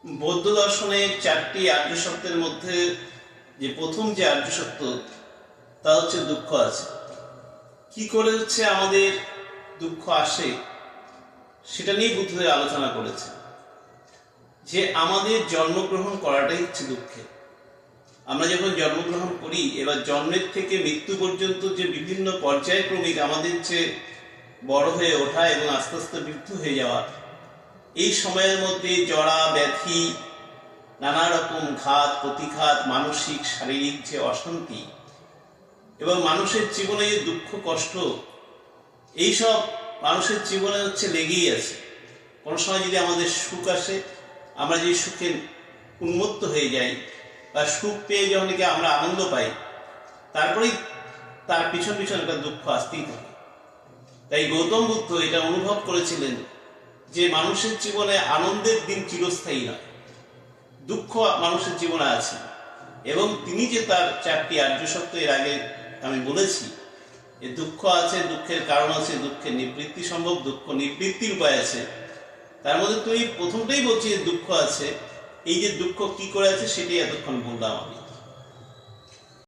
বৌদ্ধ দর্শনের চারটি আর্য সত্যের মধ্যে যে প্রথম যে আর্য সত্য তা হচ্ছে দুঃখ আছে। কি করে হচ্ছে আমাদের দুঃখ আসে সেটা নিয়ে বুদ্ধদেব আলোচনা করেছে, যে আমাদের জন্মগ্রহণ করাটাই হচ্ছে দুঃখের। আমরা যখন জন্মগ্রহণ করি, এবার জন্মের থেকে মৃত্যু পর্যন্ত যে বিভিন্ন পর্যায়ক্রমিক আমাদের যে বড় হয়ে ওঠা এবং আস্তে আস্তে মৃত্যু হয়ে যাওয়া, এই সময়ের মধ্যে জরা ব্যাধি, নানা রকম ঘাত প্রতিঘাত, মানসিক শারীরিক যে অশান্তি এবং মানুষের জীবনে যে দুঃখ কষ্ট, এইসব মানুষের জীবনে হচ্ছে লেগেই আছে। কোনো সময় যদি আমাদের সুখ আসে, আমরা যদি সুখে উন্মত্ত হয়ে যাই বা সুখ পেয়ে যখন আমরা আনন্দ পাই, তারপরেই তার পিছন পিছন একটা দুঃখ আসতেই থাকে। তাই গৌতম বুদ্ধ এটা অনুভব করেছিলেন যে মানুষের জীবনে আনন্দের দিন চিরস্থায়ী নয়, দুঃখ মানুষের জীবনে আছে। এবং তিনি যে তার চারটি আর্য সত্য এর আগে আমি বলেছি, যে দুঃখ আছে, দুঃখের কারণ আছে, দুঃখের নিবৃত্তি সম্ভব, দুঃখ নিবৃত্তির উপায় আছে। তার মধ্যে তুমি প্রথমটাই বলছি যে দুঃখ আছে। এই যে দুঃখ কি করে আছে সেটাই এতক্ষণ বললাম আমি।